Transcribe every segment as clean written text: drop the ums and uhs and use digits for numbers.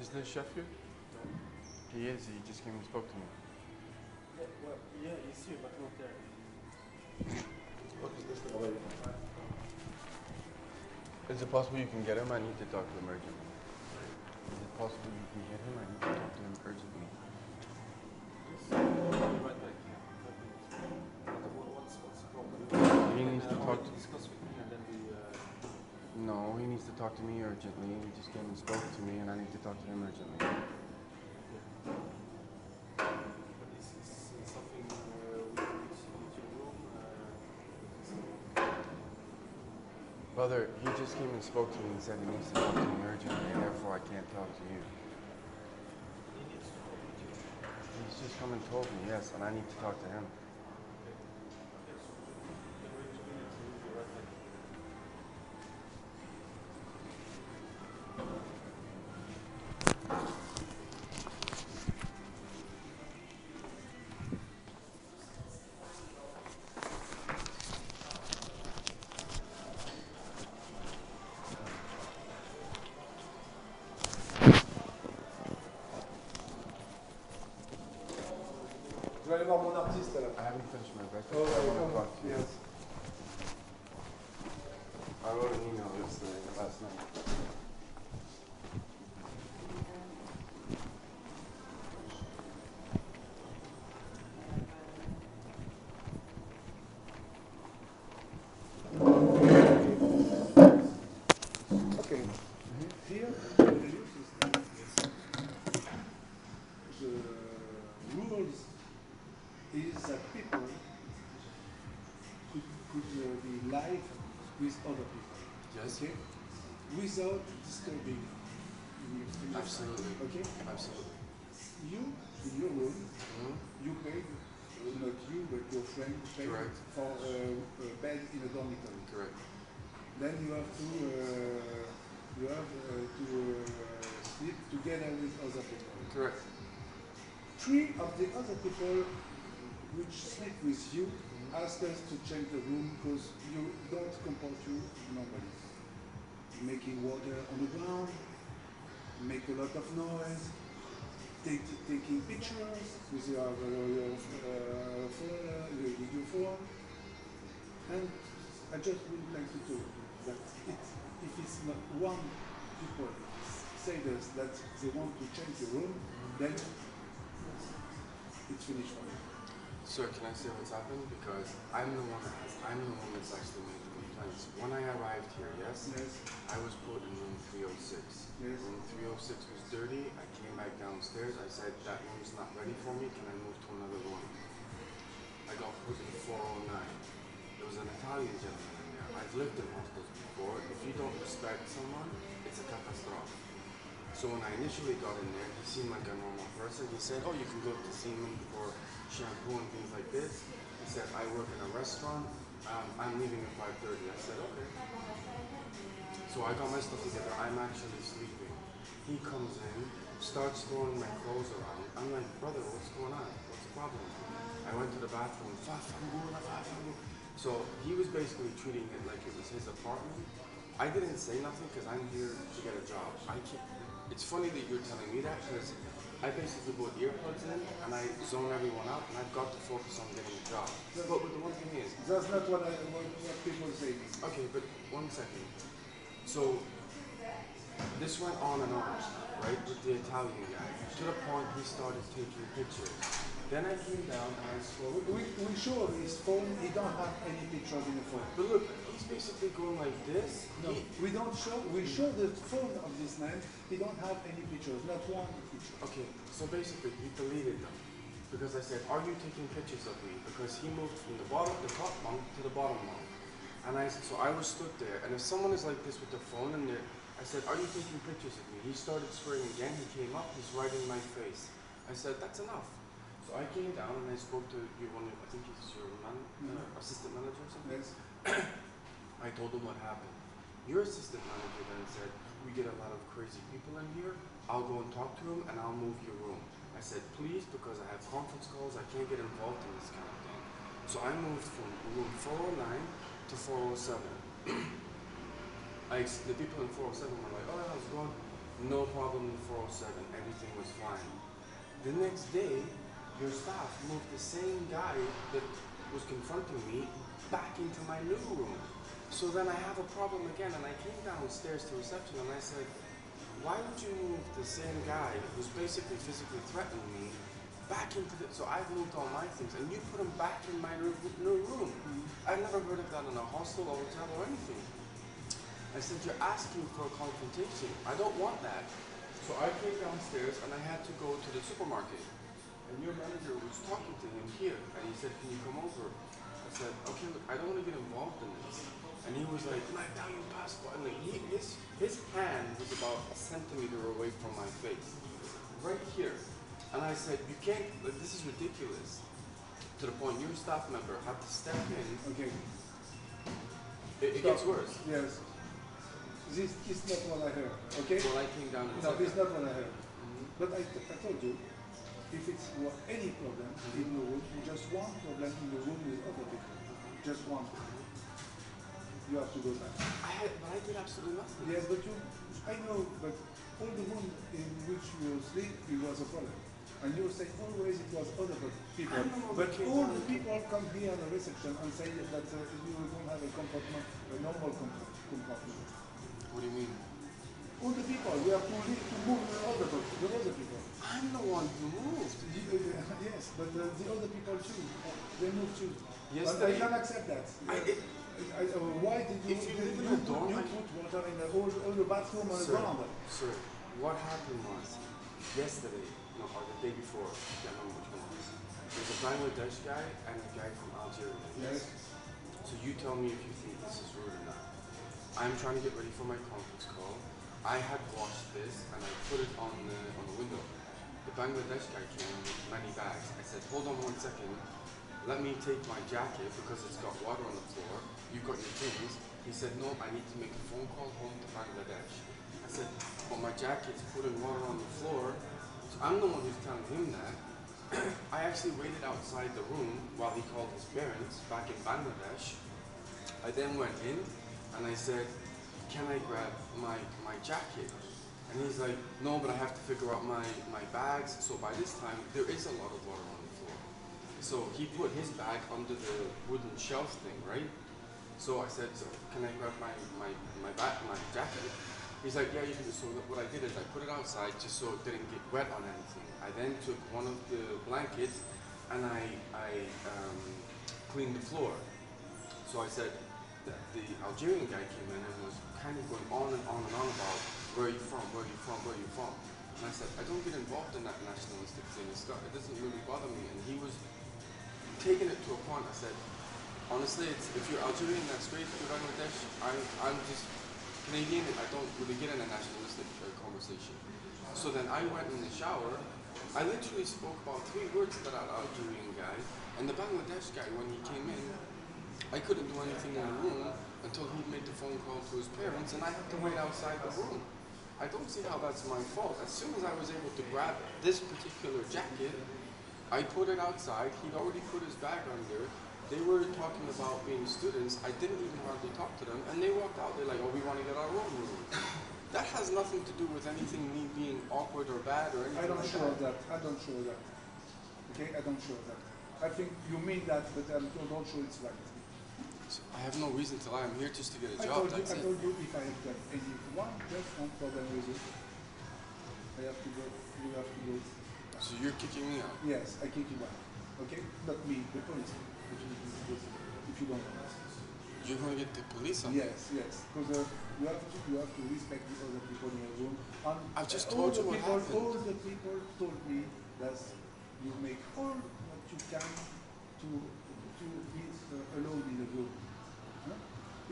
Is the chef here? No. He is. He just came and spoke to me. Yeah, well, yeah, he's here, but not there. Is it possible you can get him? I need to talk to him urgently. Is it possible you can get him? I need to talk to him urgently. Right back. What's the problem? He needs to talk to discuss with me and then we. No, he needs to talk to me urgently. He just came and spoke to me and I need to talk to him urgently. But is something with your room? Brother, he just came and spoke to me and said he needs to talk to me urgently and therefore I can't talk to you. He needs to talk with you. He's just come and told me, yes, and I need to talk to him. Je vais aller voir mon artiste là. I haven't finished my breakfast. Oh, I want to talk to you. yes. I wrote an email yesterday, last night. Okay. Here, the use is the rules is that people could be live with other people. Yes. Okay? Without disturbing. Absolutely. Okay? Absolutely. You, in your room, Mm-hmm. you paid, not you, but your friend paid Correct. for a bed in a dormitory. Correct. Then you have to sleep together with other people. Correct. 3 of the other people which sleep with you ask us to change the room because you don't comport you normally. Making water on the ground, make a lot of noise, taking pictures with your phone, your video phone, and I just would like to tell you that if it's not one people say this that they want to change the room, then it's finished for me. Sir, can I say what's happened? Because I'm the one that's actually made the complaints. When I arrived here, yes, Yes. I was put in room 306. Yes. Room 306 was dirty. I came back downstairs. I said that room's not ready for me. Can I move to another room? I got put in 409. There was an Italian gentleman in there. I've lived in hostels before. If you don't respect someone, it's a catastrophe. So when I initially got in there, he seemed like a normal person. He said, oh, you can go to Seaman for shampoo and things like this. He said, I work in a restaurant. I'm leaving at 5:30. I said, okay. So I got my stuff together. I'm actually sleeping. He comes in, starts throwing my clothes around. I'm like, brother, what's going on? What's the problem? I went to the bathroom. So he was basically treating it like it was his apartment. I didn't say nothing because I'm here to get a job. It's funny that you're telling me that because I basically put earplugs in and I zone everyone out and I've got to focus on getting a job. But the one thing is... That's not what people say. Okay, but 1 second. So, this went on and on, right, with the Italian guy. To the point he started taking pictures. Then I came down and I spoke. We show his phone, he don't have any pictures in the phone. But look, he's basically going like this. No, we don't show, we show the phone of this man, he don't have any pictures, not one picture. Okay, so basically he deleted them. Because I said, are you taking pictures of me? Because he moved from the top bunk to the bottom bunk. And so I was stood there, and if someone is like this with their phone in there, I said, are you taking pictures of me? He started swearing again, he came up, he's right in my face. I said, that's enough. So I came down and I spoke to I think he's your assistant manager or something. Yes. I told him what happened. Your assistant manager then said, we get a lot of crazy people in here, I'll go and talk to him and I'll move your room. I said, please, because I have conference calls, I can't get involved in this kind of thing. So I moved from room 409 to 407. The people in 407 were like, oh, how's it going? no problem in 407, everything was fine. The next day, your staff moved the same guy that was confronting me back into my new room. So then I have a problem again, and I came downstairs to reception and I said, why would you move the same guy who's basically physically threatening me back into the, so I've moved all my things and you put him back in my new room. I've never heard of that in a hostel or hotel or anything. I said, you're asking for a confrontation. I don't want that. So I came downstairs and I had to go to the supermarket. And your manager was talking to him here and he said, can you come over? I said, okay, look, I don't want to get involved in this. And he was like, my Italian passport. And like, his hand was about a centimeter away from my face. Right here. And I said, you can't, like, this is ridiculous. To the point, your staff member had to step in. Okay. It gets worse. Yes. This is not what I heard, okay? Well, I came down and No, said this is that. not what I heard. But I told you, if it's any problem in the room, just one problem in the room with other people. Just one. You have to go back. But I did absolutely nothing. Yes, but I know, but all the room in which you sleep, it was a problem. And you say always it was other people. But all the people come here at the reception and say that you don't have a compartment, a normal compartment. What do you mean? All the people, we have to move the other people. I'm the one who moved. Yes, but the other people too. They move too. Yes, but I can't accept that. Why did you, if you live in a dorm, you put water in all the bathroom and sir, ground? Sir, what happened was, yesterday, no, or the day before, I can't remember which one it was, there's a Bangladesh guy and a guy from Algeria. Yes. So you tell me if you think this is rude or not. I'm trying to get ready for my conference call. I had washed this and I put it on the window. The Bangladesh guy came with many bags. I said, hold on 1 second. Let me take my jacket because it's got water on the floor. You've got your things. He said, no, I need to make a phone call home to Bangladesh. I said, but my jacket's putting water on the floor. So I'm the one who's telling him that. I actually waited outside the room while he called his parents back in Bangladesh. I then went in and I said, can I grab my jacket? And he's like, no, but I have to figure out my bags. So by this time, there is a lot of water on the floor. So he put his bag under the wooden shelf thing, right? So I said, so can I grab my jacket? He's like, yeah, you can. So what I did is I put it outside just so it didn't get wet on anything. I then took one of the blankets and I cleaned the floor. So I said, the Algerian guy came in and was kind of going on and on and on about where are you from, where are you from, where are you from. And I said, I don't get involved in that nationalistic thing. It doesn't really bother me. And he was taking it to a point. I said, honestly, if you're Algerian, that's great. If you're Bangladesh, I'm just Canadian. I don't really get in a nationalistic conversation. So then I went in the shower. I literally spoke about 3 words to that Algerian guy. And the Bangladesh guy, when he came in, I couldn't do anything in the room until he made the phone call to his parents, and I had to wait outside the room. I don't see how that's my fault. As soon as I was able to grab this particular jacket, I put it outside. He'd already put his bag under. They were talking about being students. I didn't even hardly talk to them, and they walked out. They're like, oh, we want to get our own room. That has nothing to do with anything me being awkward or bad or anything. I don't show that. I don't show that. Okay, I don't show that. I think you mean that, but I don't show it's right. I have no reason to lie. I'm here just to get a job. I told you if I have got just one problem with it, I have to go. You have to go. So you're kicking me out? Yes, I kick you out. Okay, not me, the police. If you don't know. You're going to get the police on? Yes, yes. Because you have to respect the other people in your room. And I've just told you what happened. All the people told me that you make all what you can to be alone in the room. Huh?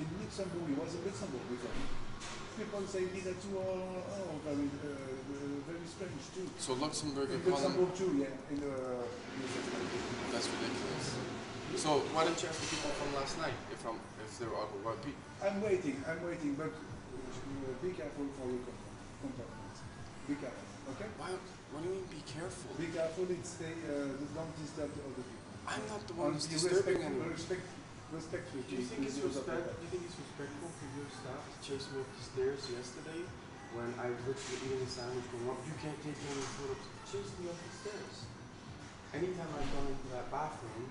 In Luxembourg, it was in Luxembourg before. People say that you are very strange too. So Luxembourg in and Holland. Luxembourg too, yeah. That's ridiculous. So why don't you ask the people from last night if they were out of work? I'm waiting, but be careful for your compartments. Be careful, okay? What do you mean be careful? Be careful, don't disturb the other people. I'm not the one who's disturbing anyone. Respect Do you think it's respectful for your staff to chase me up the stairs yesterday when I was literally eating a sandwich going up, you can't take any food up, chase me up the stairs. Anytime I've gone into that bathroom,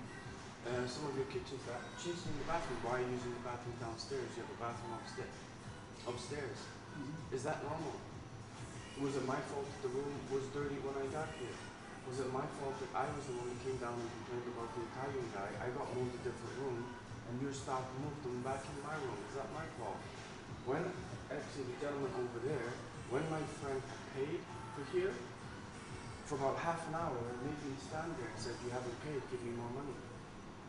some of your kitchens that chase me in the bathroom, why are you using the bathroom downstairs? You have a bathroom upstairs. Is that normal? Was it my fault that the room was dirty when I got here? Was it my fault that I was the one who came down and complained about the Italian guy? I got moved a different room, and your staff moved them back in my room. Is that my fault? When, actually, the gentleman over there, when my friend paid for here, for about half an hour, made me stand there and said, you haven't paid, give me more money.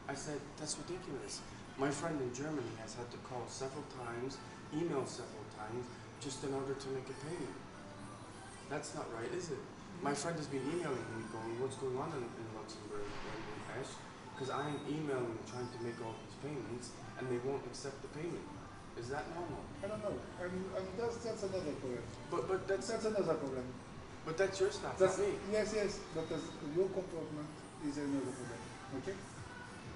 I said, that's ridiculous. My friend in Germany has had to call several times, email several times, just in order to make a payment. That's not right, is it? My friend has been emailing me going, what's going on in Luxembourg and in Esch? Because I'm emailing them trying to make all these payments, and they won't accept the payment. Is that normal? I don't know. That's another problem. But that's another problem. But that's your staff, not me. Yes, but your comportment is another problem. Okay?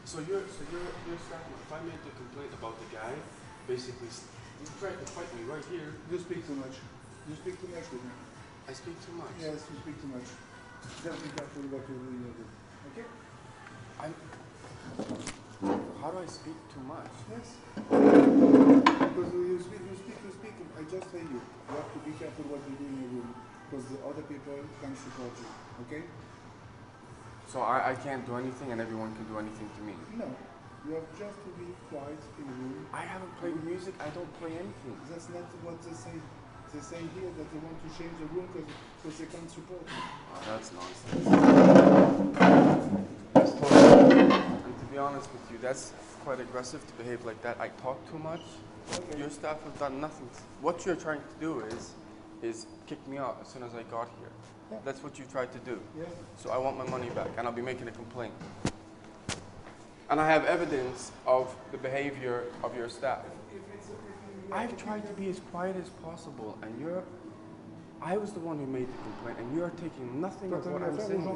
So your staff, if I made the complaint about the guy, basically he tried to fight me right here. You speak too much. You speak too much with me. I speak too much. Yes, you speak too much. Just be careful what you do in your room. Okay? How do I speak too much? Yes. Because you speak. I just tell you. You have to be careful what you do in your room. Because the other people can support you. Okay? So I can't do anything and everyone can do anything to me? No. You have just to be quiet in the room. I haven't played music. I don't play anything. That's not what they say. They say here that they want to change the room because they can't support you. Oh, that's nonsense. That's totally. And to be honest with you, that's quite aggressive to behave like that. I talk too much. Okay. Your staff have done nothing. What you're trying to do is kick me out as soon as I got here. Yeah. That's what you tried to do. Yeah. So I want my money back, and I'll be making a complaint. And I have evidence of the behavior of your staff. I've tried to be as quiet as possible, and I was the one who made the complaint, and you're taking nothing of what I'm saying.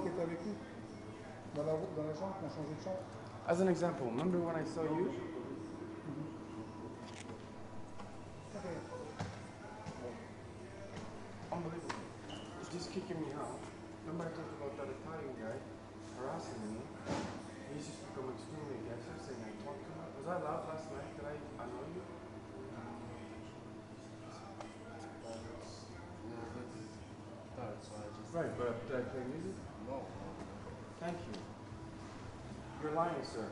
As an example, remember when I saw you? Unbelievable. Just kicking me out. Remember I talked about that Italian guy harassing me? He's just become extremely aggressive, saying I talked to him. Was I loud last night? Did I annoy you? Right, but did I play music? No. Thank you. You're lying, sir.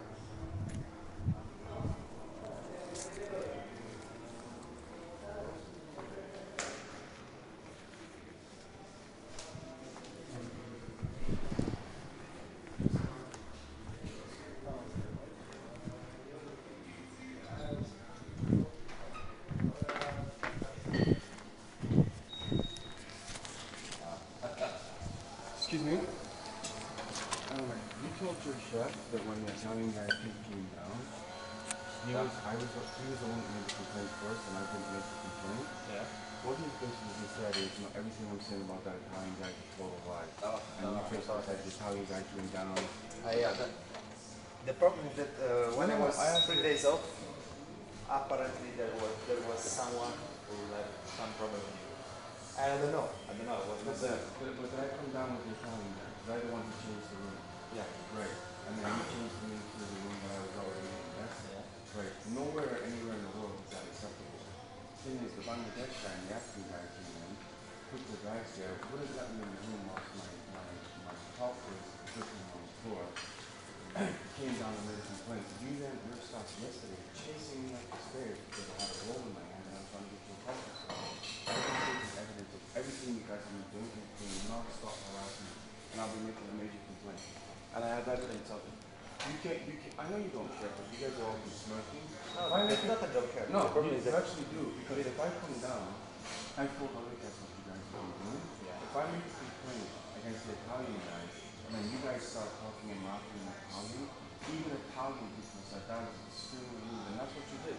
Excuse me? You told your chef that when the Italian guy came down, he was the one that made the complaint first, and I didn't make the complaint. Yeah. What he basically said is, everything I'm saying about that Italian guy is a total lie. And you basically said the Italian guy came down. The problem is that when I was 3 days off, apparently there was someone who had some problem with you. I don't know. It was not there. But did I come down with the Italian guy? Because I the one who changed the room. Yeah. Right. And then you changed me to the room that I was already in. Yes? Yeah. Right. Nowhere, anywhere in the world is that acceptable. The thing is, the Bangladesh guy and the African guy came in, put the guys there. What does that mean in the room whilst my top was dripping on the floor? Came down and made a complaint. You then, your staff yesterday, chasing me up the stairs because I had a roll in my hand and I was trying to get to a coffee shop. Evidence of everything you guys have been doing to non-stop harassment, and I'll be making a major complaint. And I have evidence of it. You can't, I know you don't care, but you guys are all smirking. No, it's not a don't care. No, you actually do, because if I come down, I thought, oh, look at what you guys are doing. Yeah. If I make a complaint against the Italian guys, and then you guys start talking and laughing in Italian, even Italian people said that is extremely rude, and that's what you did.